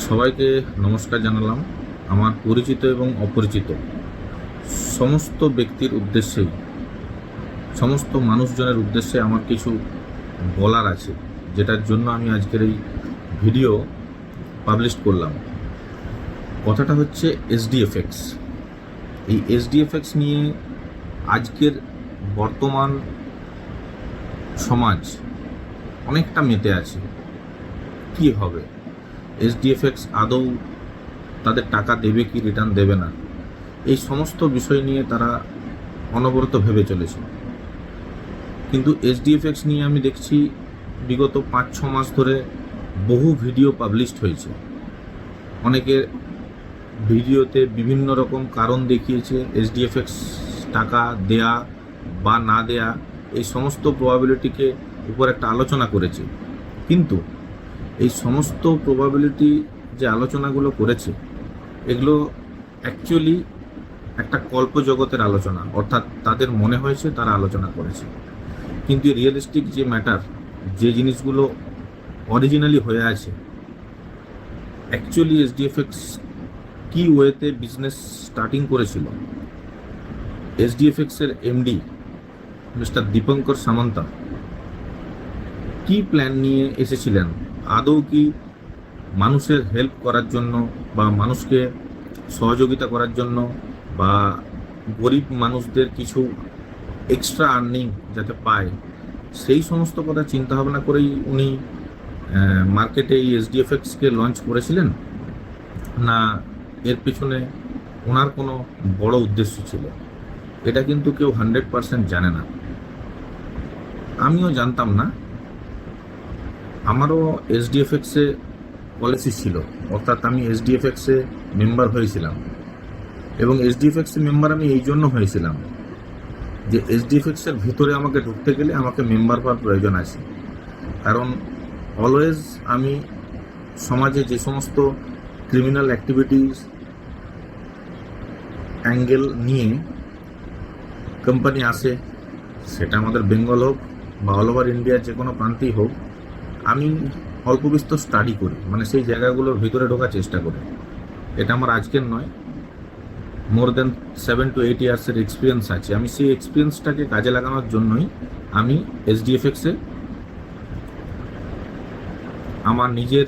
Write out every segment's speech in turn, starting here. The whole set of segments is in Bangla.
সবাইকে নমস্কার জানালাম। আমার পরিচিত এবং অপরিচিত সমস্ত ব্যক্তির উদ্দেশ্যেই, সমস্ত মানুষজনের উদ্দেশ্যে আমার কিছু বলার আছে, যেটার জন্য আমি আজকের এই ভিডিও পাবলিশ করলাম। কথাটা হচ্ছে এসডিএফএক্স। এই এসডিএফএক্স নিয়ে আজকের বর্তমান সমাজ অনেকটা মেতে আছে। কি হবে, এসডিএফএক্স আদৌ তাদের টাকা দেবে কি রিটার্ন দেবে না, এই সমস্ত বিষয় নিয়ে তারা অনবরত ভেবে চলেছে। কিন্তু এসডিএফএক্স নিয়ে আমি দেখছি বিগত 5-6 মাস ধরে বহু ভিডিও পাবলিশড হয়েছে। অনেকের ভিডিওতে বিভিন্ন রকম কারণ দেখিয়েছে এসডিএফএক্স টাকা দেয়া বা না দেয়া, এই সমস্ত প্রবাবিলিটিকে উপর একটা আলোচনা করেছে। কিন্তু এই সমস্ত প্রবাবিলিটি যে আলোচনাগুলো করেছে, এগুলো অ্যাকচুয়ালি একটা কল্পজগতের আলোচনা, অর্থাৎ তাদের মনে হয়েছে তারা আলোচনা করেছে। কিন্তু রিয়েলিস্টিক যে ম্যাটার, যে জিনিসগুলো অরিজিনালি হয়ে আছে, অ্যাকচুয়ালি এসডিএফএক্স কি ওয়েতে বিজনেস স্টার্টিং করেছিল, এসডিএফএক্সের এমডি মিস্টার দীপঙ্কর সামন্তা কি প্ল্যান নিয়ে এসেছিলেন, আদৌ কি মানুষের হেল্প করার জন্য বা মানুষকে সহযোগিতা করার জন্য বা গরিব মানুষদের কিছু এক্সট্রা আর্নিং যাতে পায়, সেই সমস্ত কথা চিন্তা ভাবনা করেই উনি মার্কেটে এই এসডিএফএক্সকে লঞ্চ করেছিলেন, না এর পিছনে ওনার কোনো বড় উদ্দেশ্য ছিল? এটা কিন্তু কেউ 100% জানে না। আমিও জানতাম না। আমারও এসডিএফএক্সে পলিসি ছিল, অর্থাৎ আমি এসডিএফএক্সে মেম্বার হয়েছিলাম। এবং এসডিএফএক্সে মেম্বার আমি এই জন্য হয়েছিলাম যে এসডিএফএক্সের ভিতরে আমাকে ঢুকতে গেলে আমাকে মেম্বার হওয়ার প্রয়োজন আছে। কারণ অলওয়েজ আমি সমাজে যে সমস্ত ক্রিমিনাল অ্যাক্টিভিটিস অ্যাঙ্গেল নিয়ে কোম্পানি আসে, সেটা আমাদের বেঙ্গল হোক বা অল ওভার ইন্ডিয়ার যে কোনো প্রান্তেই হোক, আমি অল্প বিস্তর স্টাডি করি, মানে সেই জায়গাগুলোর ভিতরে ঢোকার চেষ্টা করি। এটা আমার আজকের নয়, মোর দেন 7 to 8 ইয়ার্সের এক্সপিরিয়েন্স আছে। আমি সেই এক্সপিরিয়েন্সটাকে কাজে লাগানোর জন্যই আমি এসডিএফএক্সে আমার নিজের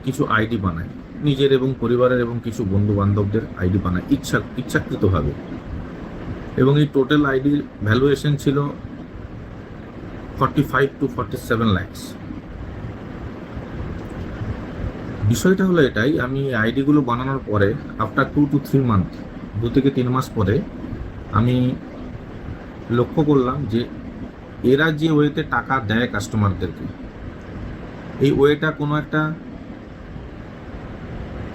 কিছু আইডি বানাই, নিজের এবং পরিবারের এবং কিছু বন্ধু বান্ধবদের আইডি বানাই ইচ্ছাকৃতভাবে। এবং এই টোটাল আইডির ভ্যালুয়েশন ছিল 45 to 47 lakhs। বিষয়টা হলো এটাই, আমি আইডিগুলো বানানোর পরে আফটার 2 to 3 মান্থ, 2 থেকে 3 মাস পরে আমি লক্ষ্য করলাম যে এরা যে ওয়েতে টাকা দেয় কাস্টমারদেরকে, এই ওয়েটা কোনো একটা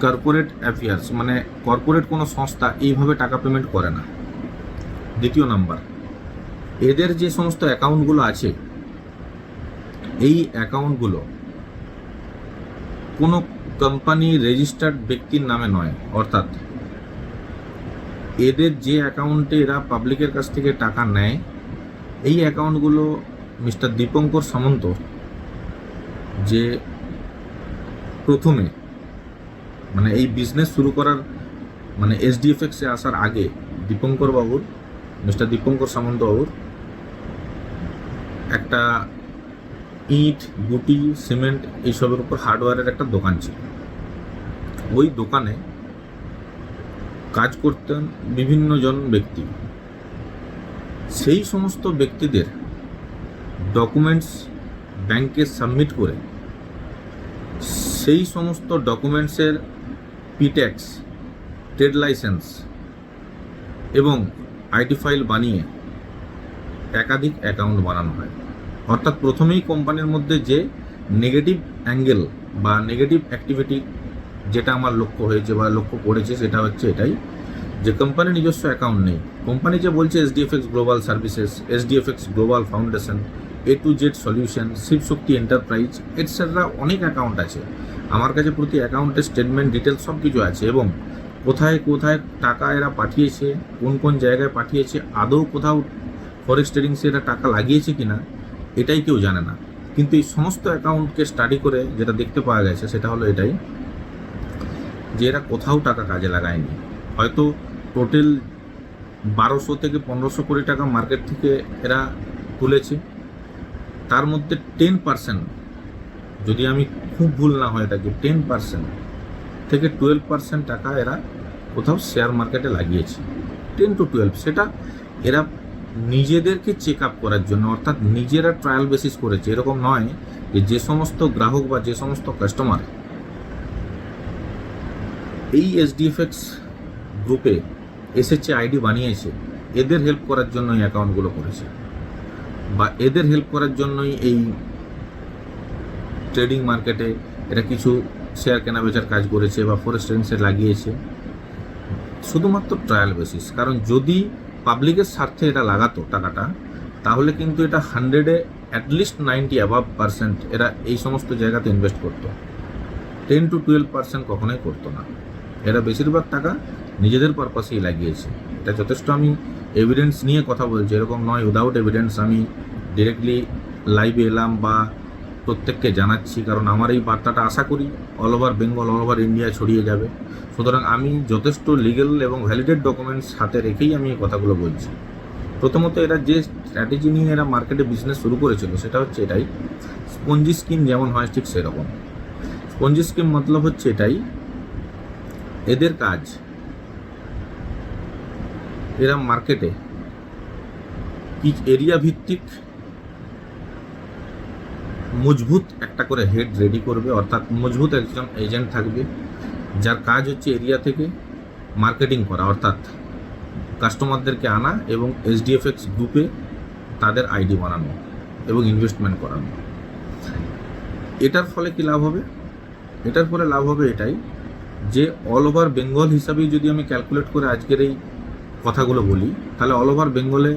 কর্পোরেট অ্যাফেয়ার্স, মানে কর্পোরেট কোনো সংস্থা এইভাবে টাকা পেমেন্ট করে না। দ্বিতীয় নাম্বার, এদের যে সমস্ত অ্যাকাউন্টগুলো আছে, এই অ্যাকাউন্টগুলো কোনো কোম্পানি রেজিস্টার্ড ব্যক্তির নামে নয়। অর্থাৎ এদের যে অ্যাকাউন্টে এরা পাবলিকের কাছ থেকে টাকা নেয়, এই অ্যাকাউন্টগুলো মিস্টার দীপঙ্কর সামন্ত, যে প্রথমে মানে এই বিজনেস শুরু করার, মানে এসডিএফএক্সে আসার আগে দীপঙ্কর বাবুর, মিস্টার দীপঙ্কর সামন্ত বাবুর একটা ইট, গুটি, সিমেন্ট এইসবের উপর হার্ডওয়্যারের একটা দোকান ছিল। ওই দোকানে কাজ করতেন বিভিন্ন জন ব্যক্তি। সেই সমস্ত ব্যক্তিদের ডকুমেন্টস ব্যাংকে সাবমিট করে সেই সমস্ত ডকুমেন্টসের পিট্যাক্স, ট্রেড লাইসেন্স এবং আইডি ফাইল বানিয়ে একাধিক অ্যাকাউন্ট বানানো হয়। অর্থাৎ প্রথমেই কোম্পানির মধ্যে যে নেগেটিভ অ্যাঙ্গেল বা নেগেটিভ অ্যাক্টিভিটি, যেটা আমার লক্ষ্য হয়েছে বা লক্ষ্য করেছে, সেটা হচ্ছে এটাই যে কোম্পানির নিজস্ব অ্যাকাউন্ট নেই। কোম্পানি যে বলছে SDFX global services, SDFX global foundation, A to Z solution, Shivshakti enterprise etcetera, অনেক অ্যাকাউন্ট আছে। আমার কাছে প্রতি অ্যাকাউন্টের স্টেটমেন্ট ডিটেলস সব কিছু আছে, এবং কোথায় কোথায় টাকা এরা পাঠিয়েছে, কোন কোন জায়গায় পাঠিয়েছে, আদৌ কোথাও ফরেক্স ট্রেডিংসে এরা টাকা লাগিয়েছে কিনা, এটাই কেউ জানে না। কিন্তু এই সমস্ত অ্যাকাউন্টকে স্টাডি করে যেটা দেখতে পাওয়া গেছে, সেটা হলো এটাই যে এরা কোথাও টাকা কাজে লাগায়নি। হয়তো টোটাল 1200 থেকে 1500 কোটি টাকা মার্কেট থেকে এরা তুলেছে, তার মধ্যে 10%, যদি আমি খুব ভুল না হয়ে থাকি, 10% থেকে 12% টাকা এরা কোথাও শেয়ার মার্কেটে লাগিয়েছে। 10 to 12, সেটা এরা নিজেদেরকে চেক আপ করার জন্য, অর্থাৎ নিজেরা ট্রায়াল বেসিস করেছে। এরকম নয় যে সমস্ত গ্রাহক বা যে সমস্ত কাস্টমার এই এইচডিএফএক্স গ্রুপে এসেছে, আইডি বানিয়েছে, এদের হেল্প করার জন্য এই অ্যাকাউন্টগুলো করেছে, বা এদের হেল্প করার জন্যই এই ট্রেডিং মার্কেটে এরা কিছু শেয়ার কেনাবেচার কাজ করেছে বা ফরেস্টেন্সে লাগিয়েছে, শুধুমাত্র ট্রায়াল বেসিস। কারণ যদি পাবলিকের স্বার্থে এটা লাগাতো টাকাটা, তাহলে কিন্তু এটা 100-এ অ্যাটলিস্ট 90% এরা এই সমস্ত জায়গাতে ইনভেস্ট করতো। 10 to 12% কখনোই করতো না। এরা বেশিরভাগ টাকা নিজেদের পারপাসেই লাগিয়েছে। এটা যথেষ্ট আমি এভিডেন্স নিয়ে কথা বলছি, এরকম নয় উইদাউট এভিডেন্স আমি ডিরেক্টলি লাইভে এলাম বা প্রত্যেককে জানাচ্ছি, কারণ আমার এই বার্তাটা আশা করি all over Bengal, all over India ছড়িয়ে যাবে। সুতরাং আমি যথেষ্ট লিগেল এবং ভ্যালিডেড ডকুমেন্টস হাতে রেখেই আমি এই কথাগুলো বলছি। প্রথমত এরা যে স্ট্র্যাটেজি নিয়ে এরা মার্কেটে বিজনেস শুরু করেছিল সেটা হচ্ছে এটাই, স্পঞ্জি স্কিম যেমন হয় ঠিক সেরকম। স্পঞ্জি স্কিম মতলব হচ্ছে এটাই, এদের কাজ এরা মার্কেটে কি এরিয়া ভিত্তিক মজবুত একটা করে হেড রেডি করবে, অর্থাৎ মজবুত একজন এজেন্ট থাকবে যার কাজ হচ্ছে এরিয়া থেকে মার্কেটিং করা, অর্থাৎ কাস্টমারদেরকে আনা এবং এইচডিএফএক্স গ্রুপে তাদের আইডি বানানো এবং ইনভেস্টমেন্ট করানো। এটার ফলে কি লাভ হবে? এটার ফলে লাভ হবে এটাই যে অল ওভার বেঙ্গল হিসাবেই যদি আমি ক্যালকুলেট করে আজকের এই কথাগুলো বলি, তাহলে অল ওভার বেঙ্গলে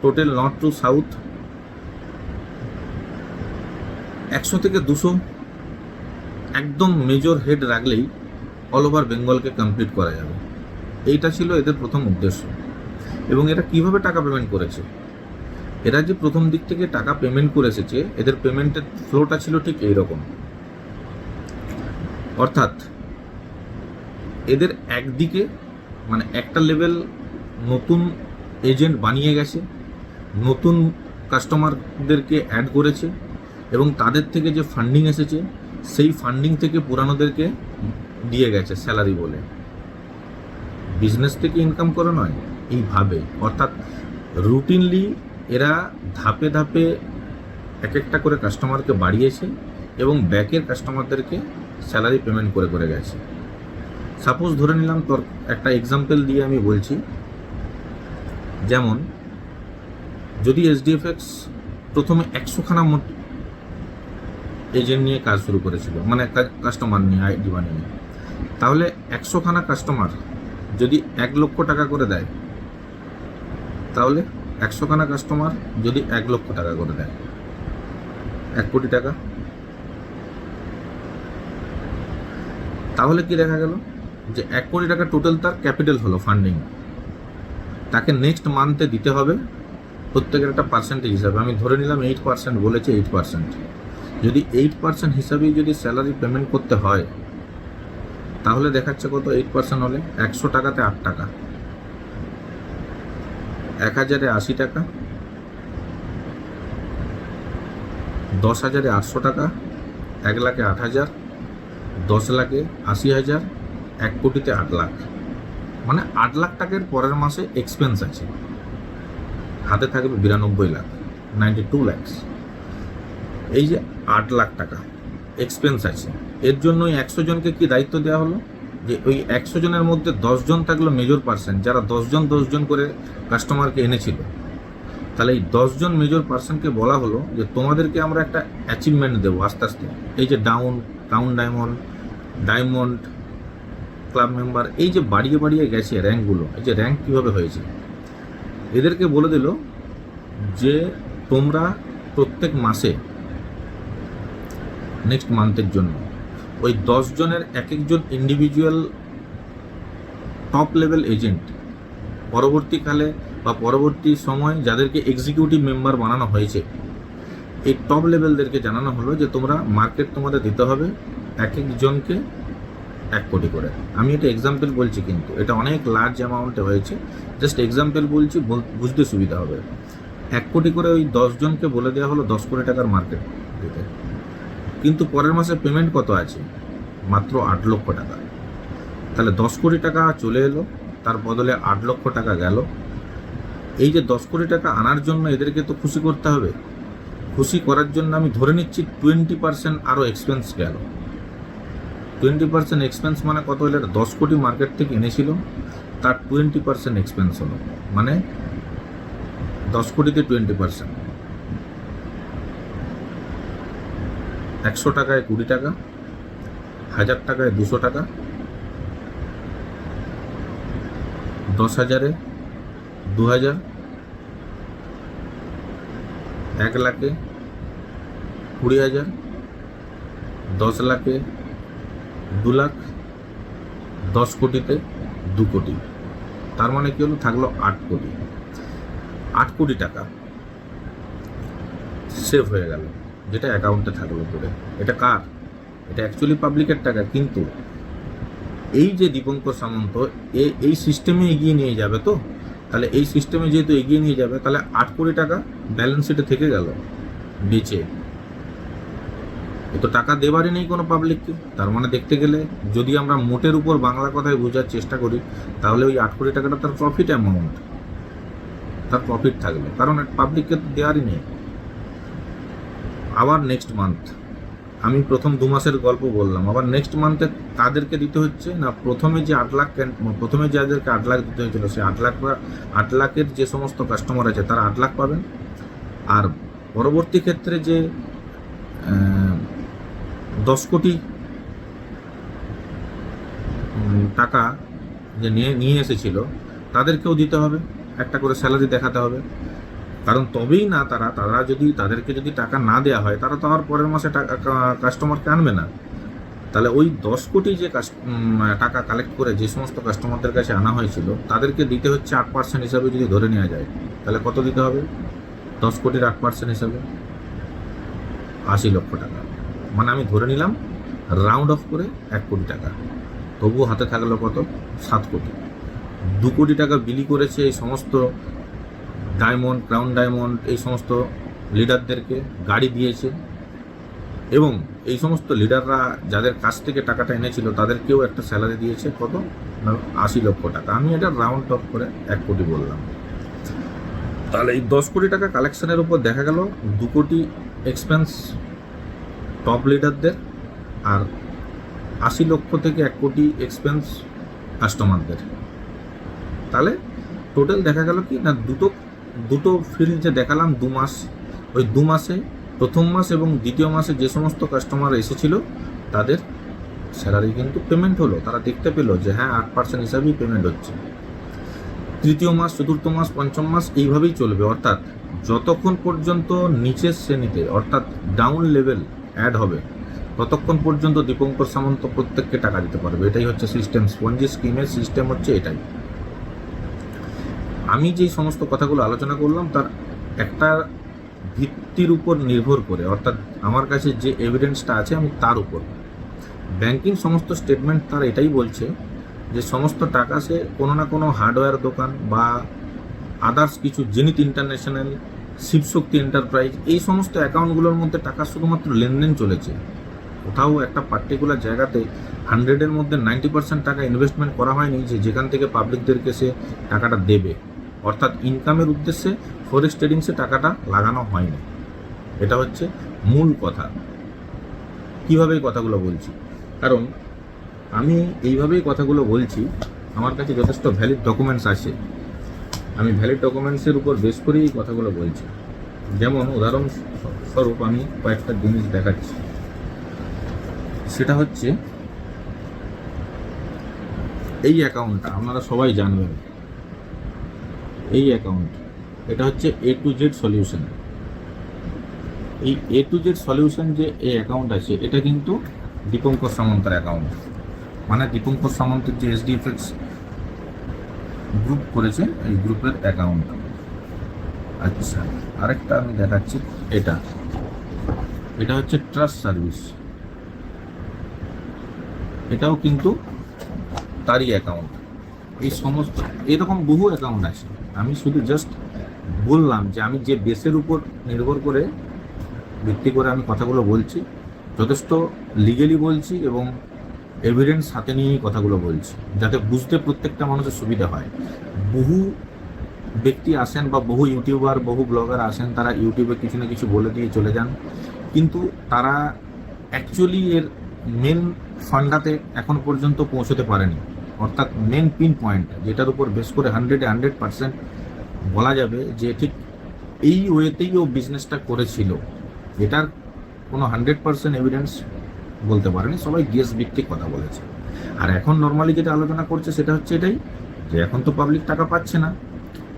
টোটাল নর্থ টু সাউথ 100 থেকে 200 একদম মেজর হেড রাখলেই অল ওভার বেঙ্গলকে কমপ্লিট করা যাবে। এইটা ছিল এদের প্রথম উদ্দেশ্য। এবং এরা কিভাবে টাকা পেমেন্ট করেছে? এরা যে প্রথম দিক থেকে টাকা পেমেন্ট করে এসেছে, এদের পেমেন্টের ফ্লোটা ছিল ঠিক এইরকম। অর্থাৎ এদের একদিকে মানে একটা লেভেল নতুন এজেন্ট বানিয়ে গেছে, নতুন কাস্টমারদেরকে অ্যাড করেছে, এবং তাদের থেকে যে ফান্ডিং এসেছে সেই ফান্ডিং থেকে পুরানোদেরকে দিয়ে গেছে স্যালারি বলে। বিজনেস থেকে ইনকাম করে নয়, এইভাবে। অর্থাৎ রুটিনলি এরা ধাপে ধাপে এক একটা করে কাস্টমারকে বাড়িয়েছে এবং ব্যাকের কাস্টমারদেরকে স্যালারি পেমেন্ট করে করে গেছে। সাপোজ ধরে নিলাম, তোর একটা এক্সাম্পল দিয়ে আমি বলছি, যেমন যদি এইচডিএফএক্স প্রথমে 100খানা এজেন্ট নিয়ে কাজ শুরু করেছিল, মানে কাস্টমার নিয়ে আইডি বানিয়ে, তাহলে 100খানা কাস্টমার যদি 1 লক্ষ টাকা করে দেয়, তাহলে 100খানা কাস্টমার যদি 1 লক্ষ টাকা করে দেয়, 1 কোটি টাকা। তাহলে কি দেখা গেল যে 1 কোটি টাকা টোটাল তার ক্যাপিটাল হলো, ফান্ডিং। তাকে নেক্সট মান্থে দিতে হবে প্রত্যেকের একটা পার্সেন্টেজ হিসাবে। আমি ধরে নিলাম 8% বলেছে, 8%। যদি 8% হিসাবেই যদি স্যালারি পেমেন্ট করতে হয়, তাহলে দেখাচ্ছে কত? 8% হলে 100 টাকাতে 8 টাকা, 1000-এ 80 টাকা, 10,000-এ 800 টাকা, 1 লাখে 8,000, 10 লাখে 80,000, 1 কোটিতে 8 লাখ। মানে 8 লাখ টাকার পরের মাসে এক্সপেন্স আছে, হাতে থাকবে 92 লাখ, 92 lakhs। এই যে 8 লাখ টাকা এক্সপেন্স আছে, এর জন্য ওই 100 জনকে কি দায়িত্ব দেওয়া হলো যে ওই 100 জনের মধ্যে 10 জন থাকলো মেজর পার্সন, যারা 10 জন করে কাস্টমারকে এনেছিল। তাহলে এই 10 জন মেজর পার্সনকে বলা হলো যে তোমাদেরকে আমরা একটা অ্যাচিভমেন্ট দেবো আস্তে আস্তে। এই যে টাউন ডায়মন্ড ক্লাব মেম্বার, এই যে বাড়িয়ে বাড়িয়ে গেছে র্যাঙ্কগুলো, এই যে র্যাঙ্ক কীভাবে হয়েছে, এদেরকে বলে দিল যে তোমরা প্রত্যেক মাসে নেক্সট মান্থের জন্য ওই 10 জনের এক একজন ইন্ডিভিজুয়াল টপ লেভেল এজেন্ট, পরবর্তীকালে বা পরবর্তী সময় যাদেরকে এক্সিকিউটিভ মেম্বার বানানো হয়েছে, এই টপ লেভেলদেরকে জানানো হলো যে তোমরা মার্কেট তোমাদের দিতে হবে এক একজনকে 1 কোটি করে। আমি এটা এক্সাম্পল বলছি, কিন্তু এটা অনেক লার্জ অ্যামাউন্টে হয়েছে, জাস্ট এক্সাম্পল বলছি, বুঝতে সুবিধা হবে। 1 কোটি করে ওই 10 জনকে বলে দেওয়া হলো 10 কোটি টাকার মার্কেট দিতে, কিন্তু পরের মাসে পেমেন্ট কত আছে? মাত্র 8 লক্ষ টাকা। তাহলে 10 কোটি টাকা চলে এলো, তার বদলে 8 লক্ষ টাকা গেল। এই যে 10 কোটি টাকা আনার জন্য এদেরকে তো খুশি করতে হবে। খুশি করার জন্য আমি ধরে নিচ্ছি 20% আরও এক্সপেন্স গেল। 20% এক্সপেন্স মানে কত হলো? 10 কোটি মার্কেট থেকে এনেছিল, তার 20% এক্সপেন্স হলো, মানে 10 কোটিতে 20%, 100 টাকায় 20 টাকা, 1000 টাকায় 200 টাকা, 10,000-এ 2,000, 1 লাখে 20,000, 10 লাখে 2 লাখ, 10 কোটিতে 2 কোটি। তার মানে কি হলো? থাকলো 8 কোটি। 8 কোটি টাকা সেভ হয়ে গেল, যেটা অ্যাকাউন্টে থাকলো পরে। এটা কার? এটা অ্যাকচুয়ালি পাবলিকের টাকা, কিন্তু এই যে দীপঙ্কর সামন্ত এই সিস্টেমে এগিয়ে নিয়ে যাবে। তো তাহলে এই সিস্টেমে যেহেতু এগিয়ে নিয়ে যাবে, তাহলে 8 কোটি টাকা ব্যালেন্স শিটে থেকে গেল বেঁচে। এ তো টাকা দেবারই নেই কোনো পাবলিককে। তার মানে দেখতে গেলে যদি আমরা মোটের উপর বাংলা কথায় বোঝার চেষ্টা করি, তাহলে ওই 8 কোটি টাকাটা তার প্রফিট অ্যামাউন্ট, তার প্রফিট থাকলো, কারণ পাবলিককে তো দেওয়ারই নেই। আবার নেক্সট মান্থ, আমি প্রথম 2 মাসের গল্প বললাম, আবার নেক্সট মান্থে কাদেরকে দিতে হচ্ছে না? প্রথমে যে 8 লাখ, প্রথমে যাদেরকে 8 লাখ দিতে হয়েছিল, সেই 8 লাখের যে সমস্ত কাস্টমার আছে তারা 8 লাখ পাবেন। আর পরবর্তী ক্ষেত্রে যে 10 কোটি টাকা যে নিয়ে এসেছিল, তাদেরকেও দিতে হবে, একটা করে স্যালারি দেখাতে হবে। কারণ তবেই না তারা যদি তাদেরকে যদি টাকা না দেওয়া হয়, তারা তো আর পরের মাসে কাস্টমারকে আনবে না। তাহলে ওই 10 কোটি যে টাকা কালেক্ট করে যে সমস্ত কাস্টমারদের কাছে আনা হয়েছিল, তাদেরকে দিতে হচ্ছে 8% হিসাবে যদি ধরে নেওয়া যায়, তাহলে কত দিতে হবে? 10 কোটির 8% হিসাবে 80 লক্ষ টাকা। মানে আমি ধরে নিলাম রাউন্ড অফ করে 1 কোটি টাকা, তবুও হাতে থাকলো কত? 7 কোটি। 2 কোটি টাকা বিলি করেছে এই সমস্ত ডায়মন্ড, ক্রাউন ডায়মন্ড, এই সমস্ত লিডারদেরকে গাড়ি দিয়েছে, এবং এই সমস্ত লিডাররা যাদের কাছ থেকে টাকাটা এনেছিল তাদেরকেও একটা স্যালারি দিয়েছে। কত? 80 লক্ষ টাকা। আমি এটা রাউন্ড অফ করে 1 কোটি বললাম। তাহলে এই 10 কোটি টাকা কালেকশনের উপর দেখা গেল 2 কোটি এক্সপেন্স টপ লিডারদের, আর 80 লক্ষ থেকে 1 কোটি এক্সপেন্স কাস্টমারদের। তাহলে টোটাল দেখা গেল কি না, দুটো ফিল্ড যে দেখালাম 2 মাস, ওই 2 মাসে প্রথম মাস এবং দ্বিতীয় মাসে যে সমস্ত কাস্টমার এসেছিল তাদের স্যালারি কিন্তু পেমেন্ট হলো, তারা দেখতে পেলো যে হ্যাঁ 8% হিসাবেই পেমেন্ট হচ্ছে। তৃতীয় মাস, চতুর্থ মাস, পঞ্চম মাস এইভাবেই চলবে, অর্থাৎ যতক্ষণ পর্যন্ত নিচের শ্রেণীতে অর্থাৎ ডাউন লেভেল অ্যাড হবে, ততক্ষণ পর্যন্ত দীপঙ্কর সামন্ত প্রত্যেককে টাকা দিতে পারবে। এটাই হচ্ছে সিস্টেম, স্পঞ্জি স্কিমের সিস্টেম হচ্ছে এটাই। আমি যেই সমস্ত কথাগুলো আলোচনা করলাম তার একটা ভিত্তির উপর নির্ভর করে, অর্থাৎ আমার কাছে যে এভিডেন্সটা আছে আমি তার উপর, ব্যাংকিং সমস্ত স্টেটমেন্ট তার এটাই বলছে যে সমস্ত টাকা সে কোনো না কোনো হার্ডওয়্যার দোকান বা আদার্স কিছু, জেনিত ইন্টারন্যাশনাল, শিবশক্তি এন্টারপ্রাইজ, এই সমস্ত অ্যাকাউন্টগুলোর মধ্যে টাকা শুধুমাত্র লেনদেন চলেছে। কোথাও একটা পার্টিকুলার জায়গাতে 100-এর মধ্যে 90% টাকা ইনভেস্টমেন্ট করা হয়নি যেখান থেকে পাবলিকদেরকে সে টাকাটা দেবে, অর্থাৎ ইনকামের উদ্দেশ্যে ফরেক্স ট্রেডিংসে টাকাটা লাগানো হয়নি। এটা হচ্ছে মূল কথা। কীভাবে এই কথাগুলো বলছি? কারণ আমি এইভাবেই কথাগুলো বলছি, আমার কাছে যথেষ্ট ভ্যালিড ডকুমেন্টস আছে, আমি ভ্যালিড ডকুমেন্টসের উপর বেস করেই এই কথাগুলো বলছি। যেমন উদাহরণস্বরূপ আমি কয়েকটা জিনিস দেখাচ্ছি। সেটা হচ্ছে এই অ্যাকাউন্টটা আপনারা সবাই জানবেন, এই অ্যাকাউন্ট, এটা হচ্ছে A to Z সলিউশন। এই A to Z সলিউশন যে এই অ্যাকাউন্ট আছে, এটা কিন্তু দীপঙ্কর সামন্তের অ্যাকাউন্ট, মানে দীপঙ্কর সামন্তের যে SDFX গ্রুপ করেছে এই গ্রুপের অ্যাকাউন্ট। আচ্ছা, আরেকটা আমি দেখাচ্ছি, এটা হচ্ছে ট্রাস্ট সার্ভিস। এটাও কিন্তু তারই অ্যাকাউন্ট। এই সমস্ত এরকম বহু অ্যাকাউন্ট আছে। আমি শুধু জাস্ট বললাম যে আমি যে বেসের উপর নির্ভর করে ভিত্তি করে আমি কথাগুলো বলছি, যথেষ্ট লিগেলি বলছি এবং এভিডেন্স হাতে নিয়েই কথাগুলো বলছি, যাতে বুঝতে প্রত্যেকটা মানুষের সুবিধা হয়। বহু ব্যক্তি আসেন বা বহু ইউটিউবার, বহু ব্লগার আসেন, তারা ইউটিউবে কিছু না কিছু বলে দিয়ে চলে যান, কিন্তু তারা অ্যাকচুয়ালি এর মেন ফান্ডাতে এখন পর্যন্ত পৌঁছতে পারেনি। অর্থাৎ মেন পিন পয়েন্ট, যেটার উপর বেশ করে 100% বলা যাবে যে ঠিক এই ওয়েতেই ও বিজনেসটা করেছিল, এটার কোনো 100% এভিডেন্স বলতে পারেনি। সবাই গেস ভিত্তিক কথা বলেছে। আর এখন নর্মালি যেটা আলোচনা করছে সেটা হচ্ছে এটাই, যে এখন তো পাবলিক টাকা পাচ্ছে না,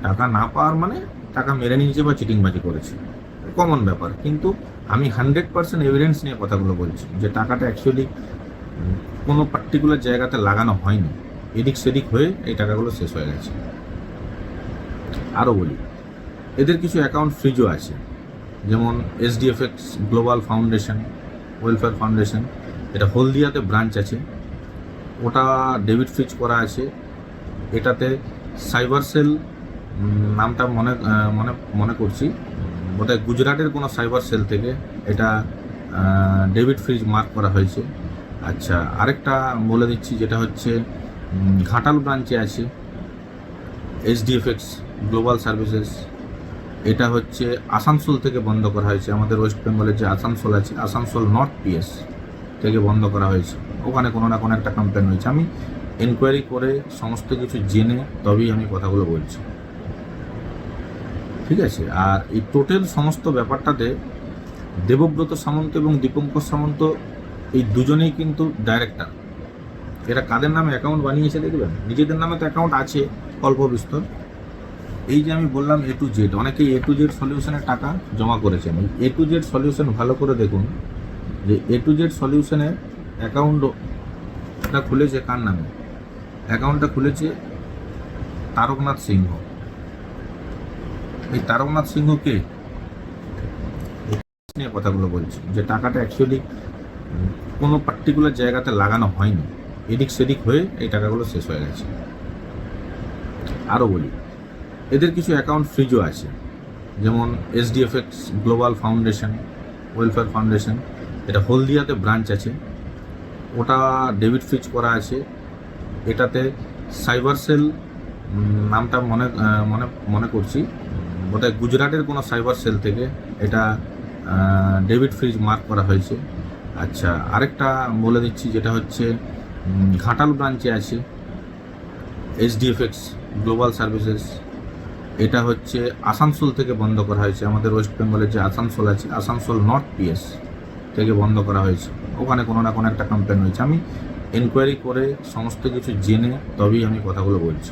টাকা না পাওয়ার মানে টাকা মেরে নিয়েছে বা চিটিংবাজি করেছে, কমন ব্যাপার। কিন্তু আমি 100% এভিডেন্স নিয়ে কথাগুলো বলছি, যে টাকাটা অ্যাকচুয়ালি কোনো পার্টিকুলার জায়গাতে লাগানো হয়নি, এদিক সেদিক হয়ে এই টাকাগুলো শেষ হয়ে গেছে। আরও বলি, এদের কিছু অ্যাকাউন্ট ফ্রিজও আছে, যেমন SDFX global foundation, welfare foundation, এটা হলদিয়াতে ব্রাঞ্চ আছে, ওটা ডেবিট ফ্রিজ করা আছে। এটাতে সাইবার সেল নামটা মনে করছি, বোধহয় গুজরাটের কোনো সাইবার সেল থেকে এটা ডেবিট ফ্রিজ মার্ক করা হয়েছে। আচ্ছা, আরেকটা বলে দিচ্ছি, যেটা হচ্ছে ঘাটাল ব্রাঞ্চে আছে SDFX গ্লোবাল সার্ভিসেস, এটা হচ্ছে আসানসোল থেকে বন্ধ করা হয়েছে। আমাদের ওয়েস্ট বেঙ্গলের যে আসানসোল আছে, আসানসোল নর্থ PS থেকে বন্ধ করা হয়েছে। ওখানে কোনো না কোনো একটা কমপ্লেন হয়েছে। আমি এনকোয়ারি করে সমস্ত কিছু জেনে তবেই আমি কথাগুলো বলছি, ঠিক আছে? আর এই টোটাল সমস্ত ব্যাপারটাতে দেবব্রত সামন্ত এবং দীপঙ্কর সামন্ত এই দুজনেই কিন্তু ডাইরেক্টর। এরা কাদের নামে অ্যাকাউন্ট বানিয়েছে দেখবেন, নিজেদের নামে তো অ্যাকাউন্ট আছে অল্প বিস্তর। এই যে আমি বললাম A to Z, অনেকেই A to Z সলিউশনের টাকা জমা করেছেন। A to Z সলিউশন ভালো করে দেখুন, যে A to Z সলিউশনের অ্যাকাউন্টটা খুলেছে কার নামে? অ্যাকাউন্টটা খুলেছে তারকনাথ সিংহ। এই তারকনাথ সিংহ কে নিয়ে কথাগুলো বলছি, যে টাকাটা অ্যাকচুয়ালি কোনো পার্টিকুলার জায়গাতে লাগানো হয়নি, এদিক সেদিক হয়ে এই টাকাগুলো শেষ হয়ে গেছে। আরও বলি, এদের কিছু অ্যাকাউন্ট ফ্রিজও আছে, যেমন SDFX global foundation, welfare foundation, এটা হলদিয়াতে ব্রাঞ্চ আছে, ওটা ডেবিট ফ্রিজ করা আছে। এটাতে সাইবার সেল নামটা মনে করছি, বোধহয় গুজরাটের কোনো সাইবার সেল থেকে এটা ডেবিট ফ্রিজ মার্ক করা হয়েছে। আচ্ছা, আরেকটা বলে দিচ্ছি, যেটা হচ্ছে ঘাটাল ব্রাঞ্চে আছে SDFX গ্লোবাল সার্ভিসেস, এটা হচ্ছে আসানসোল থেকে বন্ধ করা হয়েছে। আমাদের ওয়েস্ট বেঙ্গলের যে আসানসোল আছে, আসানসোল নর্থ PS থেকে বন্ধ করা হয়েছে। ওখানে কোনো না কোনো একটা কমপ্লেন হয়েছে। আমি এনকোয়ারি করে সমস্ত কিছু জেনে তবেই আমি কথাগুলো বলছি,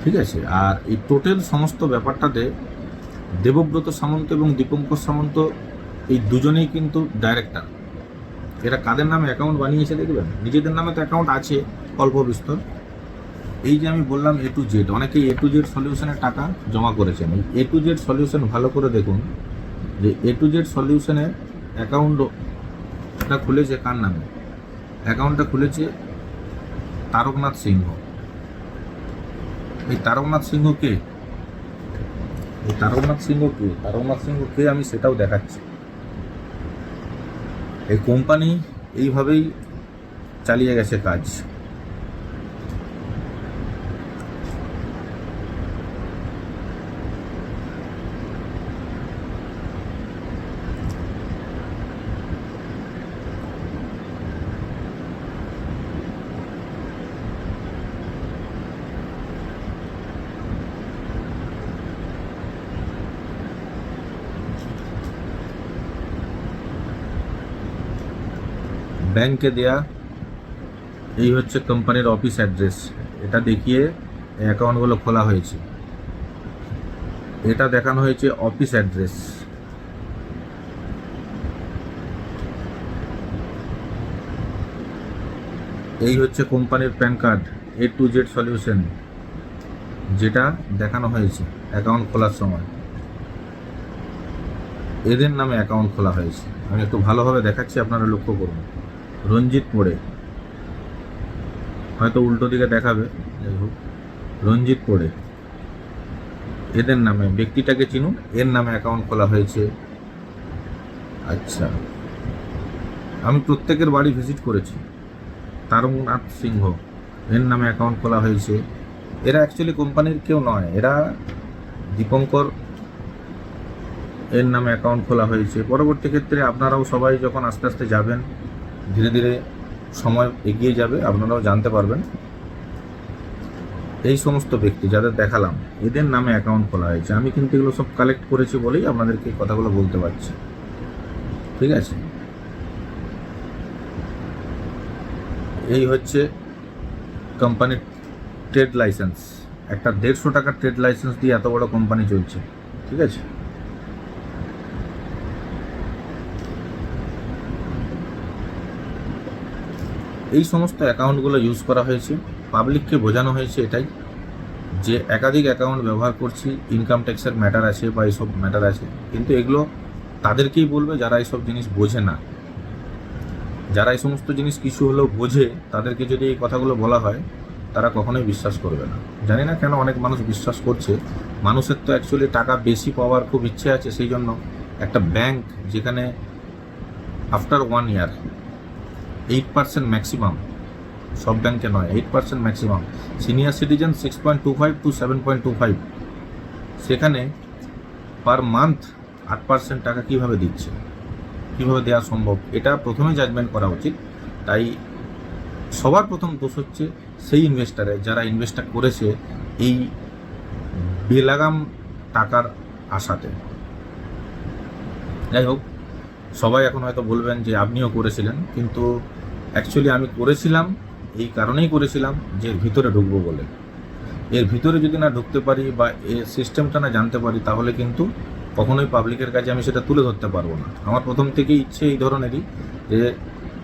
ঠিক আছে? আর এই টোটাল সমস্ত ব্যাপারটাতে দেবব্রত সামন্ত এবং দীপঙ্কর সামন্ত এই দুজনেই কিন্তু ডাইরেক্টর। এরা কাদের নামে অ্যাকাউন্ট বানিয়েছে দেখবেন, নিজেদের নামে তো অ্যাকাউন্ট আছে অল্প বিস্তর। এই যে আমি বললাম A to Z, অনেকেই A to Z সলিউশনের টাকা জমা করেছেন। এই A to Z সলিউশন ভালো করে দেখুন, যে A to Z সলিউশনের অ্যাকাউন্টটা খুলেছে কার নামে? অ্যাকাউন্টটা খুলেছে তারকনাথ সিংহ। এই তারকনাথ সিংহ কে? তারকনাথ সিংহ কে আমি সেটাও দেখাচ্ছি। এই কোম্পানি এইভাবেই চালিয়ে গেছে কাজ। ব্যাংকে দেয়া এই হচ্ছে কোম্পানির অফিস অ্যাড্রেস, এটা দেখিয়ে অ্যাকাউন্টগুলো খোলা হয়েছে। এটা দেখানো হয়েছে অফিস অ্যাড্রেস। এই হচ্ছে কোম্পানির pan card A to Z solution, যেটা দেখানো হয়েছে অ্যাকাউন্ট খোলার সময়। এদের নামে অ্যাকাউন্ট খোলা হয়েছে। আমি একটু ভালোভাবে দেখাচ্ছি, আপনারা লক্ষ্য করুন। রঞ্জিত মোড়ে, হয়তো উল্টো দিকে দেখাবে, যাই হোক রঞ্জিত মোড়ে এদের নামে, ব্যক্তিটাকে চিনুন, এর নামে অ্যাকাউন্ট খোলা হয়েছে। আচ্ছা, আমি প্রত্যেকের বাড়ি ভিজিট করেছি। তারকনাথ সিংহ, এর নামে অ্যাকাউন্ট খোলা হয়েছে। এরা অ্যাকচুয়ালি কোম্পানির কেউ নয়, এরা দীপঙ্কর, এর নামে অ্যাকাউন্ট খোলা হয়েছে। পরবর্তী ক্ষেত্রে আপনারাও সবাই যখন আস্তে আস্তে যাবেন, ধীরে ধীরে সময় এগিয়ে যাবে, আপনারাও জানতে পারবেন এই সমস্ত ব্যক্তি যাদের দেখালাম এদের নামে অ্যাকাউন্ট খোলা হয়েছে। আমি কিন্তু এগুলো সব কালেক্ট করেছি বলেই আপনাদেরকে এই কথাগুলো বলতে পারছি, ঠিক আছে? এই হচ্ছে কোম্পানির ট্রেড লাইসেন্স। একটা 150 টাকার ট্রেড লাইসেন্স দিয়ে এত বড় কোম্পানি চলছে, ঠিক আছে? এই সমস্ত অ্যাকাউন্টগুলো ইউজ করা হয়েছে, পাবলিককে বোঝানো হয়েছে এটাই, যে একাধিক অ্যাকাউন্ট ব্যবহার করছি, ইনকাম ট্যাক্সের ম্যাটার আছে বা এইসব ম্যাটার আছে, কিন্তু এগুলো তাদেরকেই বলবে যারা এইসব জিনিস বোঝে না। যারা এই সমস্ত জিনিস কিছু হলেও বোঝে, তাদেরকে যদি এই কথাগুলো বলা হয়, তারা কখনোই বিশ্বাস করবে না। জানি না কেন অনেক মানুষ বিশ্বাস করছে। মানুষের তো অ্যাকচুয়ালি টাকা বেশি পাওয়ার খুব ইচ্ছে আছে, সেই জন্য একটা ব্যাংক যেখানে আফটার 1 ইয়ার 8% ম্যাক্সিমাম, সব ব্যাংকে নয়, 8% ম্যাক্সিমাম, সিনিয়র সিটিজেন 6.25 to 7.25, সেখানে পার মান্থ 8% টাকা কীভাবে দিচ্ছে, কীভাবে দেওয়া সম্ভব, এটা প্রথমে জাজমেন্ট করা উচিত। তাই সবার প্রথম দোষ হচ্ছে সেই ইনভেস্টারের, যারা ইনভেস্টটা করেছে এই বেলাগাম টাকার আশাতে। যাই হোক, সবাই এখন হয়তো বলবেন যে আপনিও করেছিলেন, কিন্তু অ্যাকচুয়ালি আমি করেছিলাম এই কারণেই করেছিলাম যে এর ভিতরে ঢুকবো বলে। এর ভিতরে যদি না ঢুকতে পারি বা এর সিস্টেমটা না জানতে পারি, তাহলে কিন্তু কখনোই পাবলিকের কাছে আমি সেটা তুলে ধরতে পারবো না। আমার প্রথম থেকেই ইচ্ছে এই ধরনেরই, যে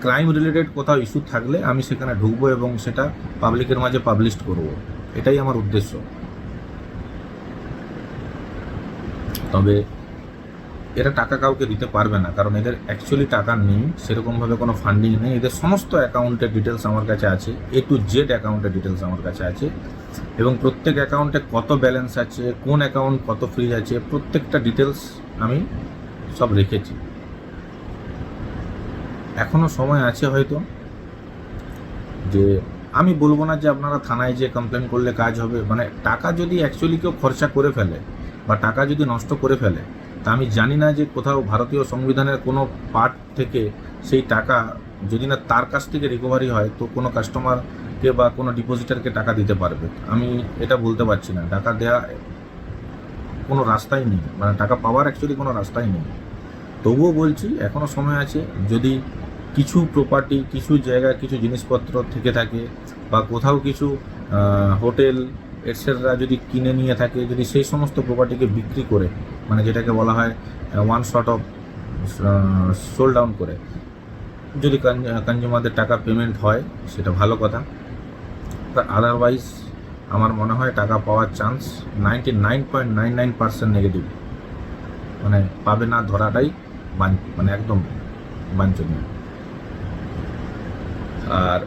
ক্রাইম রিলেটেড কোথাও ইস্যু থাকলে আমি সেখানে ঢুকবো এবং সেটা পাবলিকের মাঝে পাবলিশ করব, এটাই আমার উদ্দেশ্য। তবে এরা টাকা কাউকে দিতে পারবে না, কারণ এদের অ্যাকচুয়ালি টাকা নেই, সেরকমভাবে কোনো ফান্ডিং নেই। এদের সমস্ত অ্যাকাউন্টের ডিটেলস আমার কাছে আছে, A to Z অ্যাকাউন্টের ডিটেলস আমার কাছে আছে, এবং প্রত্যেক অ্যাকাউন্টে কত ব্যালেন্স আছে, কোন অ্যাকাউন্ট কত ফ্রিজ আছে, প্রত্যেকটা ডিটেলস আমি সব রেখেছি। এখনও সময় আছে হয়তো, যে আমি বলবো না যে আপনারা থানায় যে কমপ্লেন করলে কাজ হবে, মানে টাকা যদি অ্যাকচুয়ালি কেউ খরচা করে ফেলে বা টাকা যদি নষ্ট করে ফেলে, তা আমি জানি না যে কোথাও ভারতীয় সংবিধানের কোনো পার্ট থেকে সেই টাকা যদি না তার কাছ থেকে রিকভারি হয়, তো কোনো কাস্টমারকে বা কোনো ডিপোজিটারকে টাকা দিতে পারবে। আমি এটা বলতে পারছি না, টাকা দেওয়া কোনো রাস্তাই নেই, মানে টাকা পাওয়ার অ্যাকচুয়ালি কোনো রাস্তাই নেই। তবুও বলছি এখনও সময় আছে। যদি কিছু প্রপার্টি, কিছু জায়গা, কিছু জিনিসপত্র থেকে থাকে, বা কোথাও কিছু হোটেল এটসেট্রা যদি কিনে নিয়ে থাকে, যদি সেই সমস্ত প্রপার্টিকে বিক্রি করে, মানে যেটাকে বলা হয় one shot of sold down করে, যদি কনজিউমারদের টাকা পেমেন্ট হয়, সেটা ভালো কথা। আদারওয়াইজ আমার মনে হয় টাকা পাওয়ার চান্স 99.99% নেগেটিভ, মানে পাবে না ধরাটাই মানে একদম বাঞ্ছনীয়। আর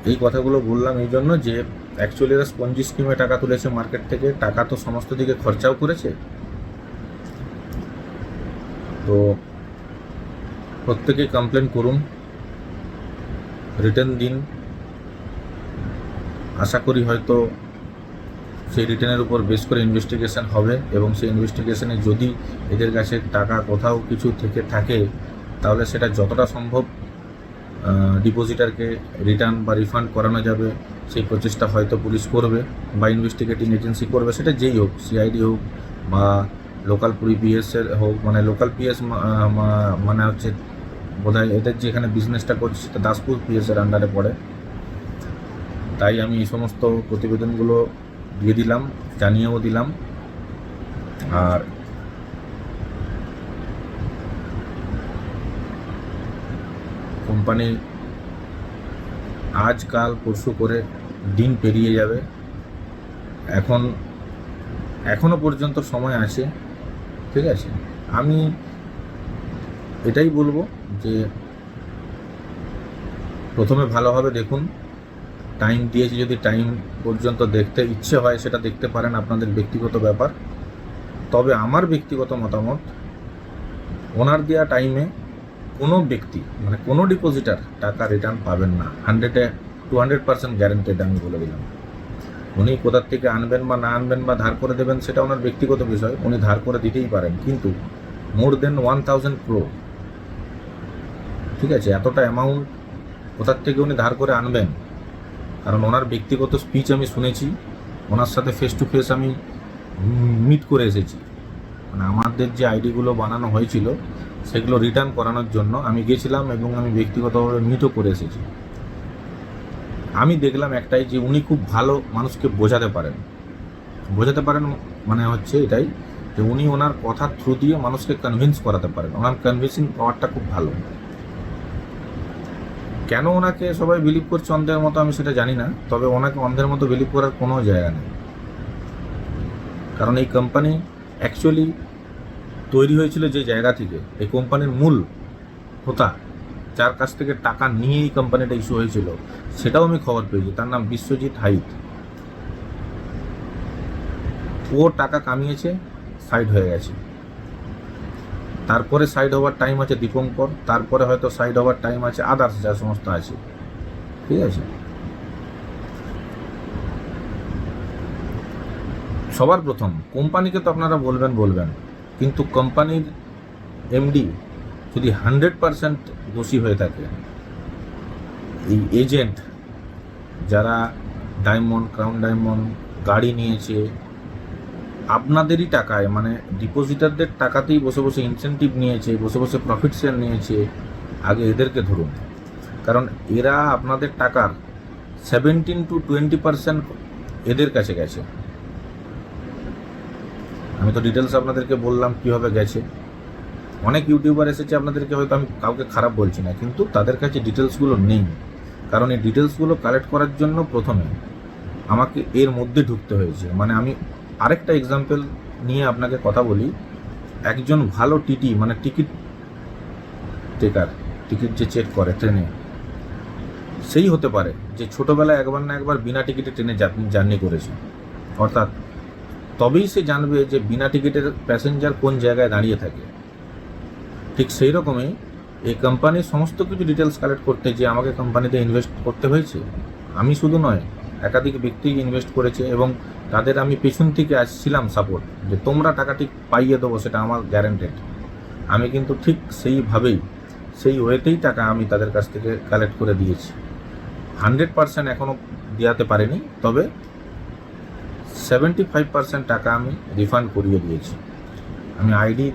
এই কথাগুলো বললাম এই জন্য যে অ্যাকচুয়ালি এরা স্পঞ্জি স্কিমে টাকা তুলেছে মার্কেট থেকে, টাকা তো সমস্ত দিকে খরচাও করেছে। তো প্রত্যেকেই কমপ্লেন করুন, রিটার্ন দিন, আশা করি হয়তো সেই রিটার্নের উপর বেস করে ইনভেস্টিগেশন হবে, এবং সেই ইনভেস্টিগেশনে যদি এদের কাছে টাকা কোথাও কিছু থেকে থাকে, তাহলে সেটা যতটা সম্ভব ডিপোজিটারকে রিটার্ন বা রিফান্ড করানো যাবে সেই প্রচেষ্টা হয়তো পুলিশ করবে বা ইনভেস্টিগেটিং এজেন্সি করবে, সেটা যেই হোক, সিআইডি হোক বা লোকাল পিএসের হোক, মানে লোকাল পিএস মানে হচ্ছে বোধহয় এদের যেখানে বিজনেসটা করছে সেটা দাসপুর পিএসের আন্ডারে পড়ে। তাই আমি এই সমস্ত প্রতিবেদনগুলো দিয়ে দিলাম, জানিয়েও দিলাম। আর কোম্পানি আজকাল পরশু করে দিন পেরিয়ে যাবে, এখনও পর্যন্ত সময় আছে, ঠিক আছে? আমি এটাই বলবো যে প্রথমে ভালোভাবে দেখুন, টাইম দিয়েছি, যদি টাইম পর্যন্ত দেখতে ইচ্ছে হয় সেটা দেখতে পারেন, আপনাদের ব্যক্তিগত ব্যাপার। তবে আমার ব্যক্তিগত মতামত, ওনার দেওয়া টাইমে কোনো ব্যক্তি মানে কোনো ডিপোজিটার টাকা রিটার্ন পাবেন না। 200% গ্যারেন্টেড আমি বলে দিলাম। উনি কোথার থেকে আনবেন বা না আনবেন বা ধার করে দেবেন সেটা ওনার ব্যক্তিগত বিষয়, উনি ধার করে দিতেই পারেন, কিন্তু মোর দেন 1000 crore, ঠিক আছে, এতটা অ্যামাউন্ট কোথার থেকে উনি ধার করে আনবেন? কারণ ওনার ব্যক্তিগত স্পিচ আমি শুনেছি, ওনার সাথে ফেস টু ফেস আমি মিট করে এসেছি। মানে আমাদের যে আইডিগুলো বানানো হয়েছিল সেগুলো রিটার্ন করানোর জন্য আমি গেছিলাম এবং আমি ব্যক্তিগতভাবে মিটও করে এসেছি। আমি দেখলাম একটাই, যে উনি খুব ভালো মানুষকে বোঝাতে পারেন মানে হচ্ছে এটাই, যে উনি ওনার কথার থ্রু দিয়ে মানুষকে কনভিন্স করাতে পারেন, ওনার কনভিন্সিং পাওয়ারটা খুব ভালো। কেন ওনাকে সবাই বিলিভ করছে অন্ধের মতো আমি সেটা জানি না, তবে ওনাকে অন্ধের মতো বিলিভ করার কোনো জায়গা নেই। কারণ এই কোম্পানি অ্যাকচুয়ালি তৈরি হয়েছিল যে জায়গা থেকে, এই কোম্পানির মূল হোতা যার কাছ থেকে টাকা নিয়ে এই কোম্পানিটা ইস্যু হয়েছিল সেটাও আমি খবর পেয়েছি, তার নাম বিশ্বজিৎ হাইত। ও টাকা কামিয়েছে, সাইড হয়ে গেছে। তারপরে সাইড হওয়ার টাইম আছে দীপঙ্কর, তারপরে হয়তো সাইড হওয়ার টাইম আছে আদার্স যা সমস্ত আছে, ঠিক আছে। সবার প্রথম কোম্পানিকে তো আপনারা বলবেন, কিন্তু কোম্পানির এমডি যদি 100% দোষী হয়ে থাকে, এই এজেন্ট যারা ডায়মন্ড, ক্রাউন ডায়মন্ড গাড়ি নিয়েছে আপনাদেরই টাকায়, মানে ডিপোজিটারদের টাকাতেই বসে বসে ইনসেন্টিভ নিয়েছে, বসে বসে প্রফিট শেয়ার নিয়েছে, আগে এদেরকে ধরুন। কারণ এরা আপনাদের টাকার 17 to 20% এদের কাছে গেছে। আমি তো ডিটেলস আপনাদেরকে বললাম কীভাবে গেছে। অনেক ইউটিউবার এসেছে, আপনাদেরকে হয়তো আমি কাউকে খারাপ বলছি না, কিন্তু তাদের কাছে ডিটেলসগুলো নেই। কারণ এই ডিটেলসগুলো কালেক্ট করার জন্য প্রথমে আমাকে এর মধ্যে ঢুকতে হয়েছে। মানে আমি আরেকটা এক্সাম্পল নিয়ে আপনাকে কথা বলি। একজন ভালো টিটি মানে টিকিট টেকার, টিকিট যে চেক করে ট্রেনে, সেই হতে পারে যে ছোটোবেলায় একবার না একবার বিনা টিকিটে ট্রেনে জার্নি করেছে, অর্থাৎ তবেই সে জানবে যে বিনা টিকিটের প্যাসেঞ্জার কোন জায়গায় দাঁড়িয়ে থাকে। ঠিক সেই রকমই এই কোম্পানির সমস্ত কিছু ডিটেলস কালেক্ট করতে, যে আমাকে কোম্পানিতে ইনভেস্ট করতে হয়েছে, আমি শুধু নয় একাধিক ব্যক্তি ইনভেস্ট করেছে এবং তাদের আমি পেছন থেকে আসছিলাম সাপোর্ট, যে তোমরা টাকা ঠিক পাইয়ে দেবো, সেটা আমার গ্যারান্টেড। আমি কিন্তু ঠিক সেইভাবেই সেই ওয়েতেই টাকা আমি তাদের কাছ থেকে কালেক্ট করে দিয়েছি। 100% এখনও দেওয়াতে পারিনি, তবে 75% টাকা আমি রিফান্ড করিয়ে দিয়েছি। আমি আইডি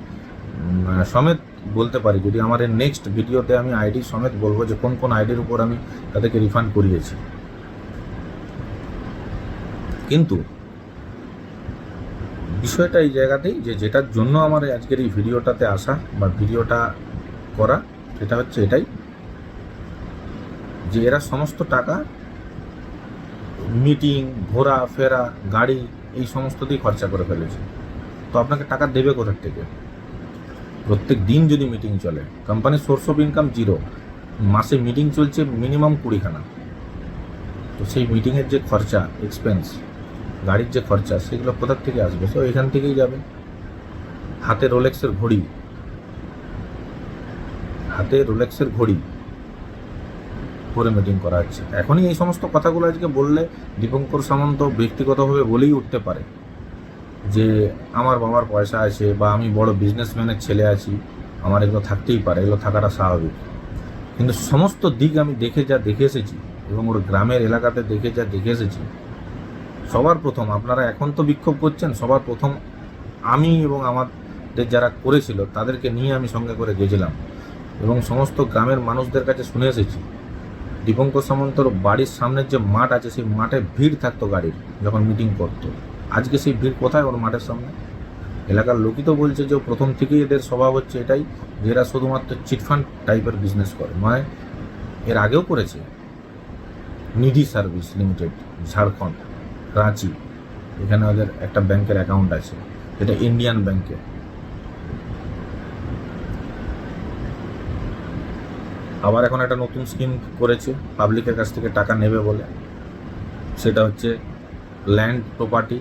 সমেত বলতে পারি, যদি আমার এই নেক্সট ভিডিওতে আমি আইডি সমেত বলবো যে কোন কোন আইডির উপর আমি তাদেরকে রিফান্ড করিয়েছি। কিন্তু বিষয়টা এই জায়গাতেই, যে যেটার জন্য আমার আজকের এই ভিডিওটাতে আসা বা ভিডিওটা করা, সেটা হচ্ছে এটাই, যে এরা সমস্ত টাকা মিটিং, ঘোরা ফেরা, গাড়ি, এই সমস্ততেই খরচা করে ফেলেছে। তো আপনাকে টাকা দেবে কোথার থেকে? প্রত্যেক দিন যদি মিটিং চলে, কোম্পানির সোর্স অফ ইনকাম 0, মাসে মিটিং চলছে মিনিমাম 20খানা, তো সেই মিটিংয়ের যে খরচা, এক্সপেন্স, গাড়ির যে খরচা, সেগুলো কোথার থেকে আসবে? তো এখান থেকেই যাবে। হাতে রোলেক্সের ঘড়ি করে মিটিং করা হচ্ছে। এখনই এই সমস্ত কথাগুলো আজকে বললে দীপঙ্কর সামন্ত ব্যক্তিগতভাবে বলেই উঠতে পারে যে আমার বাবার পয়সা আছে বা আমি বড় বিজনেসম্যানের ছেলে আছি, আমার এগুলো থাকতেই পারে, এগুলো থাকাটা স্বাভাবিক। কিন্তু সমস্ত দিক আমি দেখে এসেছি এবং ওর গ্রামের এলাকাতে দেখে এসেছি। সবার প্রথম আপনারা এখন তো বিক্ষোভ করছেন, সবার প্রথম আমি এবং আমাদের যারা করেছিল তাদেরকে নিয়ে আমি সঙ্গে করে গেছিলাম এবং সমস্ত গ্রামের মানুষদের কাছে শুনে এসেছি। দীপঙ্কর সামন্তর বাড়ির সামনের যে মাঠ আছে, সেই মাঠে ভিড় থাকতো গাড়ির যখন মিটিং করতো। আজকে সেই ভিড় কোথায় ওর মাঠের সামনে? এলাকার লোকই তো বলছে যে প্রথম থেকেই এদের স্বভাব হচ্ছে এটাই, যে এরা শুধুমাত্র চিটফান্ড টাইপের বিজনেস করে। নয়, এর আগেও করেছে নিধি সার্ভিস লিমিটেড, ঝাড়খণ্ড, রাঁচি, এখানে ওদের একটা ব্যাংকের অ্যাকাউন্ট আছে, যেটা ইন্ডিয়ান ব্যাংকে। আবার এখন একটা নতুন স্কিম করেছে পাবলিকের কাছ থেকে টাকা নেবে বলে, সেটা হচ্ছে ল্যান্ড প্রপার্টি।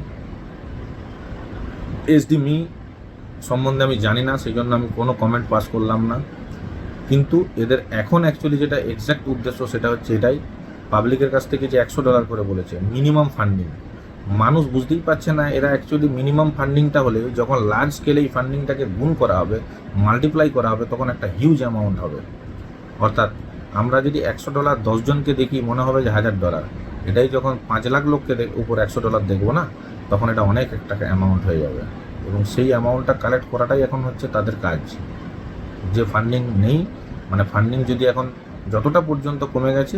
এসডিমি সম্বন্ধে আমি জানি না, সেই জন্য আমি কোনো কমেন্ট পাস করলাম না। কিন্তু এদের এখন অ্যাকচুয়ালি যেটা এক্স্যাক্ট উদ্দেশ্য সেটা হচ্ছে এটাই, পাবলিকের কাছ থেকে যে $100 করে বলেছে মিনিমাম ফান্ডিং, মানুষ বুঝতেই পারছে না এরা অ্যাকচুয়ালি মিনিমাম ফান্ডিংটা হলে যখন লার্জ স্কেলে এই ফান্ডিংটাকে গুণ করা হবে, মাল্টিপ্লাই করা হবে, তখন একটা হিউজ অ্যামাউন্ট হবে। অর্থাৎ আমরা যদি $100 10 জনকে দেখি মনে হবে যে $1000, এটাই যখন 5 লাখ লোককে উপর $100 দেখবো না, তখন এটা অনেক একটা অ্যামাউন্ট হয়ে যাবে। এবং সেই অ্যামাউন্টটা কালেক্ট করাটাই এখন হচ্ছে তাদের কাজ। যে ফান্ডিং নেই, মানে ফান্ডিং যদি এখন যতটা পর্যন্ত কমে গেছে,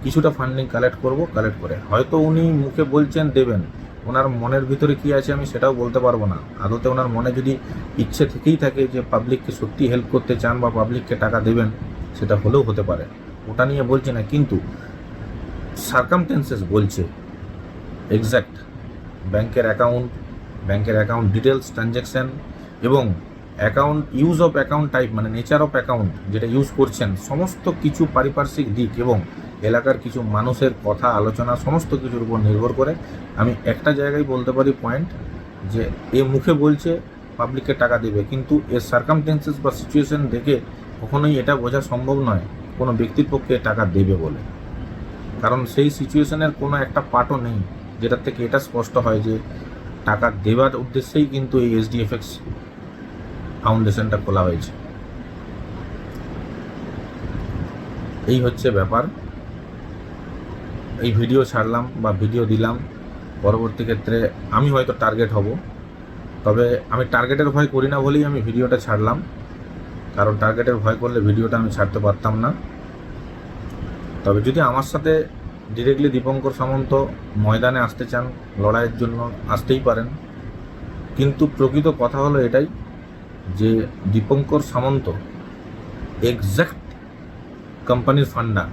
কিছুটা ফান্ডিং কালেক্ট করে হয়তো উনি মুখে বলছেন দেবেন, ওনার মনের ভিতরে কি আছে আমি সেটাও বলতে পারবো না। আদতে ওনার মনে যদি ইচ্ছে থেকেই থাকে যে পাবলিককে সত্যি হেল্প করতে চান বা পাবলিককে টাকা দেবেন, সেটা হলেও হতে পারে, ওটা নিয়ে বলছি না। কিন্তু সার্কামস্টেন্সেস বলছে এক্স্যাক্ট ব্যাংকের অ্যাকাউন্ট ডিটেলস, ট্রানজ্যাকশান এবং account use of account type, মানে নেচার অফ অ্যাকাউন্ট যেটা ইউজ করছেন, সমস্ত কিছু পারিপার্শ্বিক দিক এবং এলাকার কিছু মানুষের কথা আলোচনা সমস্ত কিছুর উপর নির্ভর করে আমি একটা জায়গায় বলতে পারি পয়েন্ট, যে এ মুখে বলছে পাবলিককে টাকা দেবে, কিন্তু এর সার্কামস্টেন্সেস বা সিচুয়েশন দেখে কখনোই এটা বোঝা সম্ভব নয় কোনো ব্যক্তির পক্ষে টাকা দেবে বলে। কারণ সেই সিচুয়েশনের কোনো একটা পার্টও নেই যেটার থেকে এটা স্পষ্ট হয় যে টাকা দেওয়ার উদ্দেশ্যেই কিন্তু এই এসডিএফএক্স ফাউন্ডেশনটা খোলা হয়েছে। এই হচ্ছে ব্যাপার। এই ভিডিও ছাড়লাম বা ভিডিও দিলাম, পরবর্তী ক্ষেত্রে আমি হয়তো টার্গেট হব, তবে আমি টার্গেটের ভয় করি না বলেই আমি ভিডিওটা ছাড়লাম, কারণ টার্গেটের ভয় করলে ভিডিওটা আমি ছাড়তে পারতাম না। তবে যদি আমার সাথে ডিরেক্টলি দীপঙ্কর সামন্ত ময়দানে আসতে চান লড়াইয়ের জন্য, আসতেই পারেন। কিন্তু প্রকৃত কথা হলো এটাই যে দীপঙ্কর সামন্ত এক্স্যাক্ট কোম্পানির ফান্ডার,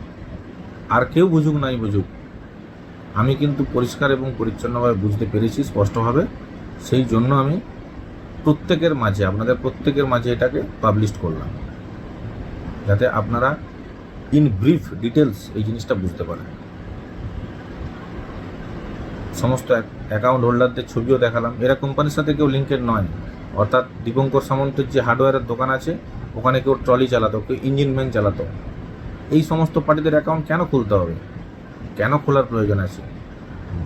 আর কেউ বুঝুক নাই বুঝুক, আমি কিন্তু পরিষ্কার এবং পরিচ্ছন্নভাবে বুঝতে পেরেছি স্পষ্টভাবে। সেই জন্য আমি প্রত্যেকের মাঝে, আপনাদের প্রত্যেকের মাঝে এটাকে পাবলিশ করলাম, যাতে আপনারা ইন ব্রিফ ডিটেলস এই জিনিসটা বুঝতে পারেন। সমস্ত অ্যাকাউন্ট হোল্ডারদের ছবিও দেখালাম, এরা কোম্পানির সাথে কেউ লিঙ্কেড নয়। অর্থাৎ দীপঙ্কর সামন্তের যে হার্ডওয়্যারের দোকান আছে, ওখানে কেউ ট্রলি চালাতো, কেউ ইঞ্জিন ভ্যান চালাতো। এই সমস্ত পার্টিদের অ্যাকাউন্ট কেন খুলতে হবে, কেন খোলার প্রয়োজন আছে?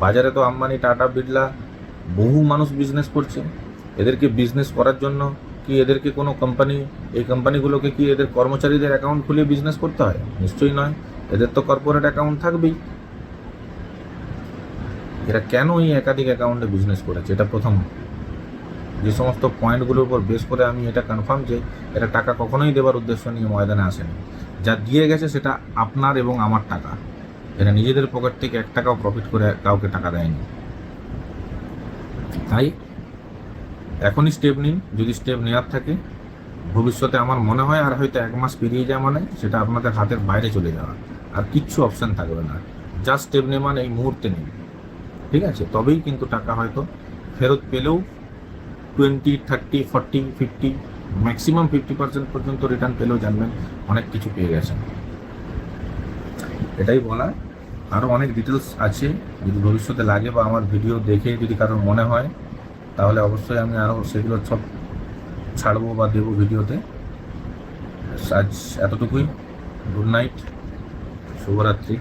বাজারে তো আম্বানি, টাটা, বিড়লা বহু মানুষ বিজনেস করছে। এদেরকে বিজনেস করার জন্য কি এদেরকে কোনো কোম্পানি, এই কোম্পানিগুলোকে কি এদের কর্মচারীদের অ্যাকাউন্ট খুলে বিজনেস করতে হয়? নিশ্চয়ই নয়, এদের তো কর্পোরেট অ্যাকাউন্ট থাকবেই। এরা কেন এই একাধিক অ্যাকাউন্টে বিজনেস করেছে, এটা প্রথম। যে সমস্ত পয়েন্টগুলোর উপর বেস করে আমি এটা কনফার্ম যে এটা টাকা কখনোই দেওয়ার উদ্দেশ্য নিয়ে ময়দানে আসেনি। যা দিয়ে গেছে সেটা আপনার এবং আমার টাকা, এরা নিজেদের পকেট থেকে 1 টাকাও প্রফিট করে কাউকে টাকা দেয়নি। তাই এখনই স্টেপ নিন, যদি স্টেপ নেওয়ার থাকে। ভবিষ্যতে আমার মনে হয় আর হয়তো 1 মাস পেরিয়ে যায়, মানে সেটা আপনাদের হাতের বাইরে চলে যাওয়া, আর কিচ্ছু অপশান থাকবে না। জাস্ট স্টেপ নেওয়া এই মুহূর্তে নিন, ঠিক আছে? তবেই কিন্তু টাকা হয়তো ফেরত পেলেও 20, 30, 40, 50, ম্যাক্সিমাম 50% পর্যন্ত রিটার্ন পেলেও জানবেন অনেক কিছু পেয়ে গেছেন। এটাই বলা। আরও অনেক ডিটেলস আছে, যদি ভবিষ্যতে লাগে বা আমার ভিডিও দেখে যদি কারোর মনে হয়, তাহলে অবশ্যই আমি আরও সেগুলো সব ছাড়বো বা দেবো ভিডিওতে। আজ এতটুকুই। গুড নাইট, শুভরাত্রি।